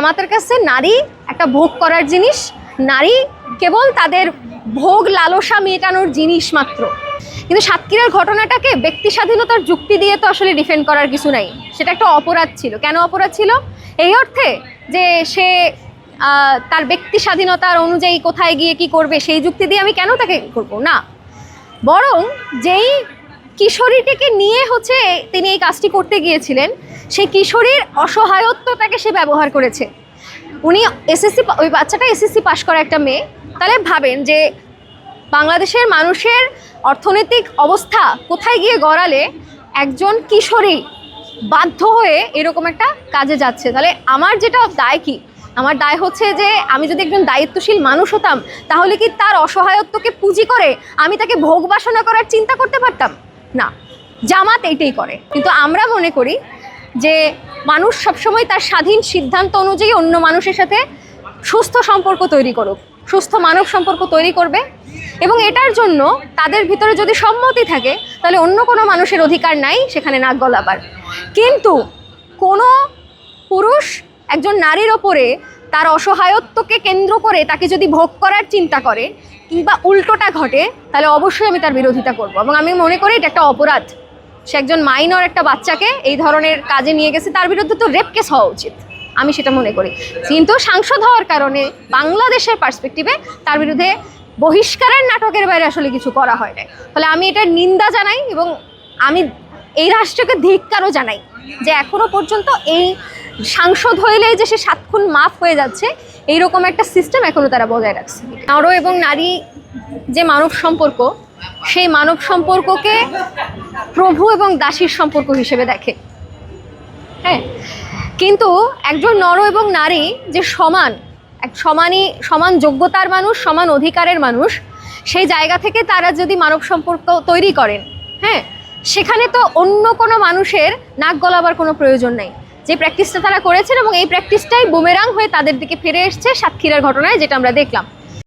জামাতের কাছে নারী একটা ভোগ করার জিনিস, নারী কেবল তাদের ভোগ লালসা মেটানোর জিনিস মাত্র। কিন্তু সাতক্ষীরার ঘটনাটাকে ব্যক্তি স্বাধীনতার যুক্তি দিয়ে তো আসলে ডিফেন্ড করার কিছু নাই, সেটা একটা অপরাধ ছিল। কেন অপরাধ ছিল? এই অর্থে যে সে তার ব্যক্তি স্বাধীনতার অনুযায়ী কোথায় গিয়ে কি করবে সেই যুক্তি দিয়ে আমি কেন তাকে করব না, বরং যেই কিশোরীটিকে নিয়ে হচ্ছে তিনি এই কাজটি করতে গিয়েছিলেন সেই কিশোরীর অসহায়ত্বটাকে সে ব্যবহার করেছে। উনি এসএসসি, ওই বাচ্চাটা এসএসসি পাশ করা একটা মেয়ে। তাহলে ভাবেন যে বাংলাদেশের মানুষের অর্থনৈতিক অবস্থা কোথায় গিয়ে গড়ালে একজন কিশোরী বাধ্য হয়ে এরকম একটা কাজে যাচ্ছে। তাহলে আমার যেটা দায় কি, আমার দায় হচ্ছে যে আমি যদি একজন দায়িত্বশীল মানুষ হতাম তাহলে কি তার অসহায়ত্বকে পুঁজি করে আমি তাকে ভোগ বাসনা করার চিন্তা করতে পারতাম না। জামাত এইটাই করে। কিন্তু আমরা মনে করি যে মানুষ সবসময় তার স্বাধীন সিদ্ধান্ত অনুযায়ী অন্য মানুষের সাথে সুস্থ সম্পর্ক তৈরি করুক, সুস্থ মানব সম্পর্ক তৈরি করবে, এবং এটার জন্য তাদের ভিতরে যদি সম্মতি থাকে তাহলে অন্য কোনো মানুষের অধিকার নাই সেখানে নাক গলাবার। কিন্তু কোনো পুরুষ একজন নারীর ওপরে তার অসহায়ত্বকে কেন্দ্র করে তাকে যদি ভোগ করার চিন্তা করে কিংবা উল্টোটা ঘটে তাহলে অবশ্যই আমি তার বিরোধিতা করব। এবং আমি মনে করি এটা একটা অপরাধ। সে একজন মাইনর একটা বাচ্চাকে এই ধরনের কাজে নিয়ে গেছে, তার বিরুদ্ধে তো রেপ কেস হওয়া উচিত, আমি সেটা মনে করি। কিন্তু সাংসদ হওয়ার কারণে বাংলাদেশের পার্সপেক্টিভে তার বিরুদ্ধে বহিষ্কারের নাটকের বাইরে আসলে কিছু করা হয় না। ফলে আমি এটার নিন্দা জানাই এবং আমি এই রাষ্ট্রকে ধিক্কারও জানাই যে এখনো পর্যন্ত এই সাংসদ হইলে যে সে 7 খুন মাফ হয়ে যাচ্ছে এইরকম একটা সিস্টেম এখনো তারা বজায় রাখছে। নর এবং নারী যে মানব সম্পর্ক, সেই মানব সম্পর্ককে প্রভু এবং দাসীর সম্পর্ক হিসেবে দেখে। হ্যাঁ, কিন্তু একজন নর এবং নারী যে সমান যোগ্যতার মানুষ, সমান অধিকারের মানুষ, সেই জায়গা থেকে তারা যদি মানব সম্পর্ক তৈরি করেন, হ্যাঁ, সেখানে তো অন্য কোনো মানুষের নাক গলাবার কোনো প্রয়োজন নেই। যে প্র্যাকটিসটা তারা করেছেন এবং এই প্র্যাকটিসটাই বুমেরাং হয়ে তাদের দিকে ফিরে এসছে সাতক্ষীরার ঘটনায়, যেটা আমরা দেখলাম।